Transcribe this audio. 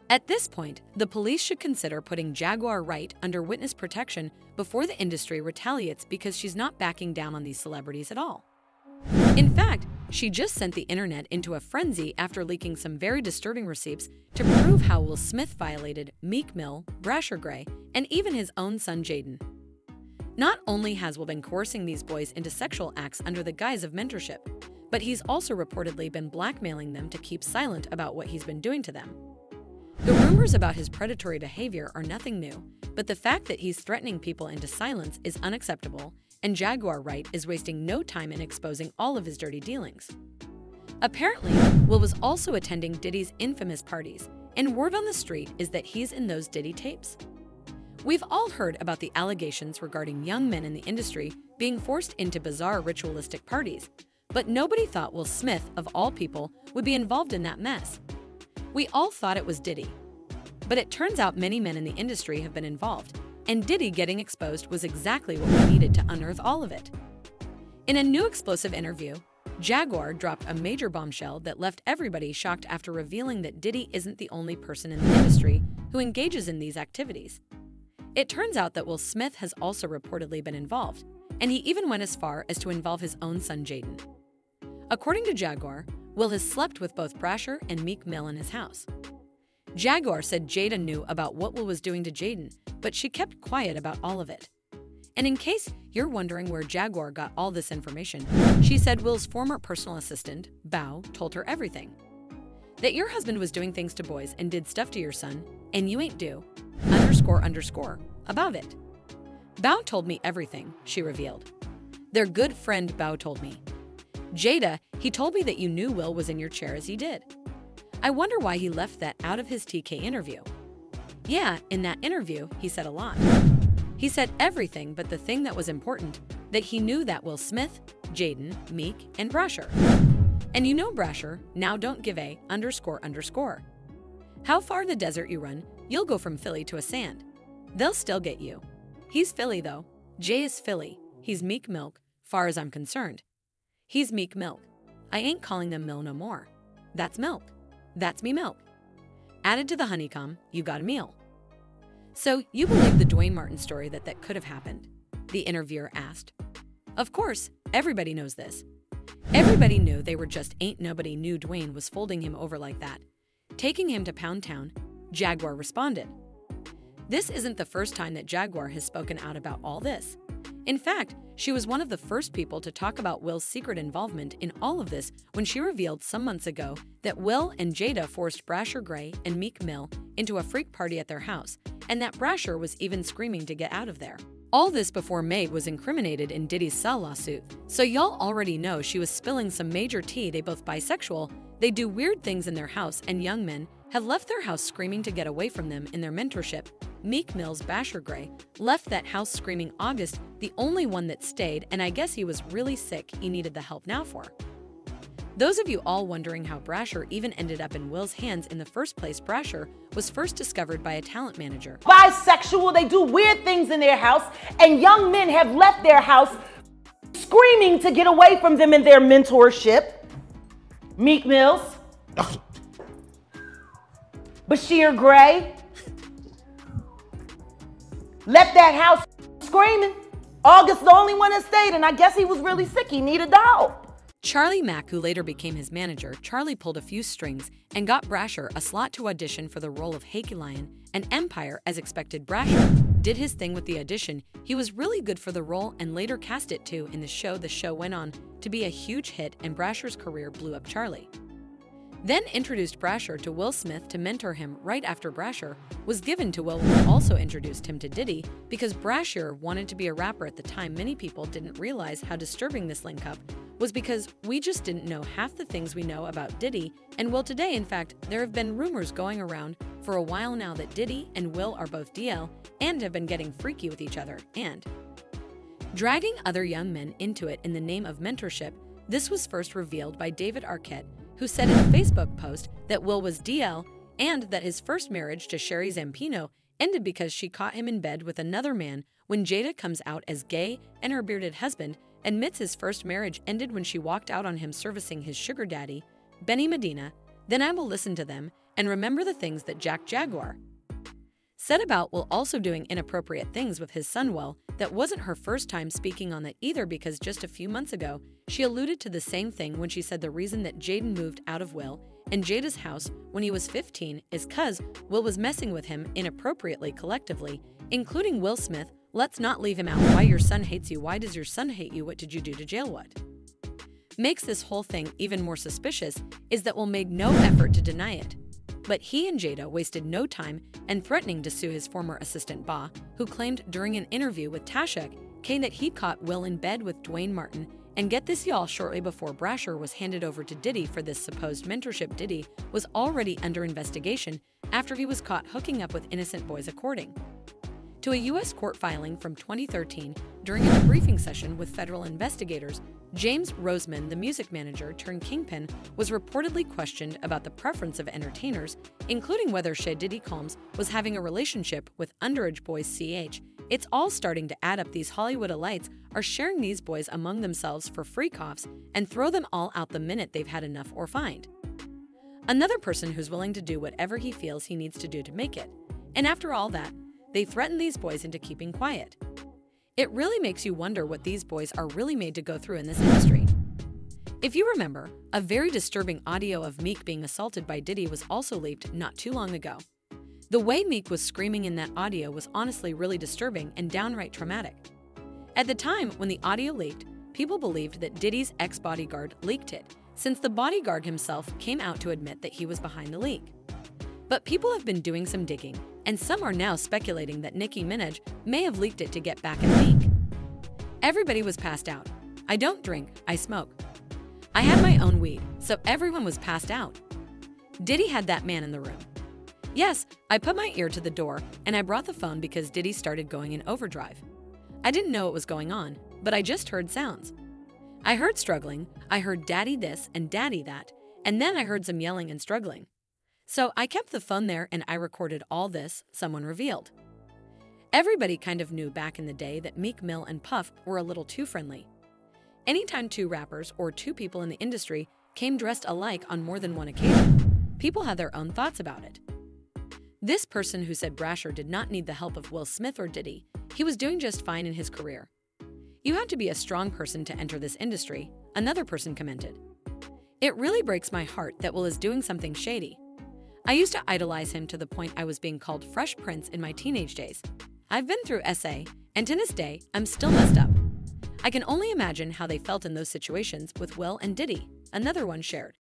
At this point, the police should consider putting Jaguar Wright under witness protection before the industry retaliates because she's not backing down on these celebrities at all. In fact, she just sent the internet into a frenzy after leaking some very disturbing receipts to prove how Will Smith violated Meek Mill, Bryshere, and even his own son Jaden. Not only has Will been coercing these boys into sexual acts under the guise of mentorship, but he's also reportedly been blackmailing them to keep silent about what he's been doing to them. The rumors about his predatory behavior are nothing new, but the fact that he's threatening people into silence is unacceptable, and Jaguar Wright is wasting no time in exposing all of his dirty dealings. Apparently, Will was also attending Diddy's infamous parties, and word on the street is that he's in those Diddy tapes. We've all heard about the allegations regarding young men in the industry being forced into bizarre ritualistic parties, but nobody thought Will Smith, of all people, would be involved in that mess. We all thought it was Diddy. But it turns out many men in the industry have been involved, and Diddy getting exposed was exactly what we needed to unearth all of it. In a new explosive interview, Jaguar dropped a major bombshell that left everybody shocked after revealing that Diddy isn't the only person in the industry who engages in these activities. It turns out that Will Smith has also reportedly been involved, and he even went as far as to involve his own son Jaden. According to Jaguar, Will has slept with both Bryshere and Meek Mill in his house. Jaguar said Jaden knew about what Will was doing to Jaden, but she kept quiet about all of it. And in case you're wondering where Jaguar got all this information, she said Will's former personal assistant, Bao, told her everything. That your husband was doing things to boys and did stuff to your son, and you ain't do, __ about it. Bao told me everything, she revealed. Their good friend Bao told me. Jada, he told me that you knew Will was in your chair as he did. I wonder why he left that out of his TK interview. Yeah, in that interview, he said a lot. He said everything but the thing that was important, that he knew that Will Smith, Jaden, Meek, and Bryshere. And you know Bryshere, now don't give a __. How far the desert you run, you'll go from Philly to a sand. They'll still get you. He's Philly though. Jay is Philly. He's Meek Milk, far as I'm concerned. He's Meek Milk. I ain't calling them Mill no more. That's milk. That's me milk. Added to the honeycomb, you got a meal. So you believe the Dwayne Martin story that could have happened? The interviewer asked. Of course, everybody knows this. Everybody knew they were just ain't nobody knew Dwayne was folding him over like that. Taking him to Pound Town, Jaguar responded. This isn't the first time that Jaguar has spoken out about all this. In fact, she was one of the first people to talk about Will's secret involvement in all of this when she revealed some months ago that Will and Jada forced Bryshere and Meek Mill into a freak party at their house, and that Bryshere was even screaming to get out of there. All this before Meg was incriminated in Diddy's cell lawsuit, so y'all already know she was spilling some major tea. They both bisexual, they do weird things in their house, and young men have left their house screaming to get away from them in their mentorship. Meek Mill's Bryshere left that house screaming August, the only one that stayed, and I guess he was really sick, he needed the help now for. Those of you all wondering how Bryshere even ended up in Will's hands in the first place, Bryshere was first discovered by a talent manager. Bisexual, they do weird things in their house, and young men have left their house screaming to get away from them in their mentorship. Meek Mills, Bryshere Gray, left that house screaming. August the only one that stayed, and I guess he was really sick. He needed the help. Charlie Mack, who later became his manager, Charlie pulled a few strings and got Bryshere a slot to audition for the role of Hakey Lion and Empire as expected. Bryshere did his thing with the audition. He was really good for the role and later cast it too in the show. The show went on to be a huge hit and Bryshere's career blew up. Charlie then introduced Bryshere to Will Smith to mentor him. Right after Bryshere was given to Will, also introduced him to Diddy because Bryshere wanted to be a rapper at the time. Many people didn't realize how disturbing this link-up was because we just didn't know half the things we know about Diddy and Will today. In fact, there have been rumors going around for a while now that Diddy and Will are both DL and have been getting freaky with each other and dragging other young men into it in the name of mentorship. This was first revealed by David Arquette, who said in a Facebook post that Will was DL and that his first marriage to Sherry Zampino ended because she caught him in bed with another man. When Jada comes out as gay and her bearded husband admits his first marriage ended when she walked out on him servicing his sugar daddy, Benny Medina, then I will listen to them and remember the things that Jaguar said about Will also doing inappropriate things with his son. Well, that wasn't her first time speaking on that either, because just a few months ago, she alluded to the same thing when she said the reason that Jaden moved out of Will and Jada's house when he was 15 is cause Will was messing with him inappropriately collectively, including Will Smith. Let's not leave him out. Why your son hates you? Why does your son hate you? What did you do to jail? What makes this whole thing even more suspicious is that Will made no effort to deny it. But he and Jada wasted no time and threatening to sue his former assistant Ba, who claimed during an interview with Tasha K that he caught Will in bed with Dwayne Martin. And get this, y'all, shortly before Bryshere was handed over to Diddy for this supposed mentorship, Diddy was already under investigation after he was caught hooking up with innocent boys, according to a U.S. court filing from 2013. During a debriefing session with federal investigators, James Roseman, the music manager turned kingpin, was reportedly questioned about the preference of entertainers, including whether Diddy Combs was having a relationship with underage boys. It's all starting to add up. These Hollywood elites are sharing these boys among themselves for free coughs and throw them all out the minute they've had enough or find another person who's willing to do whatever he feels he needs to do to make it. And after all that, they threaten these boys into keeping quiet. It really makes you wonder what these boys are really made to go through in this industry. If you remember, a very disturbing audio of Meek being assaulted by Diddy was also leaked not too long ago. The way Meek was screaming in that audio was honestly really disturbing and downright traumatic. At the time when the audio leaked, people believed that Diddy's ex-bodyguard leaked it, since the bodyguard himself came out to admit that he was behind the leak. But people have been doing some digging, and some are now speculating that Nicki Minaj may have leaked it to get back at Meek. Everybody was passed out. I don't drink, I smoke. I had my own weed, so everyone was passed out. Diddy had that man in the room. Yes, I put my ear to the door, and I brought the phone because Diddy started going in overdrive. I didn't know what was going on, but I just heard sounds. I heard struggling, I heard daddy this and daddy that, and then I heard some yelling and struggling. So I kept the phone there and I recorded all this, someone revealed. Everybody kind of knew back in the day that Meek Mill and Puff were a little too friendly. Anytime two rappers or two people in the industry came dressed alike on more than one occasion, people had their own thoughts about it. This person who said Bryshere did not need the help of Will Smith or Diddy, he was doing just fine in his career. You had to be a strong person to enter this industry, another person commented. It really breaks my heart that Will is doing something shady. I used to idolize him to the point I was being called Fresh Prince in my teenage days. I've been through SA, and to this day, I'm still messed up. I can only imagine how they felt in those situations with Will and Diddy, another one shared.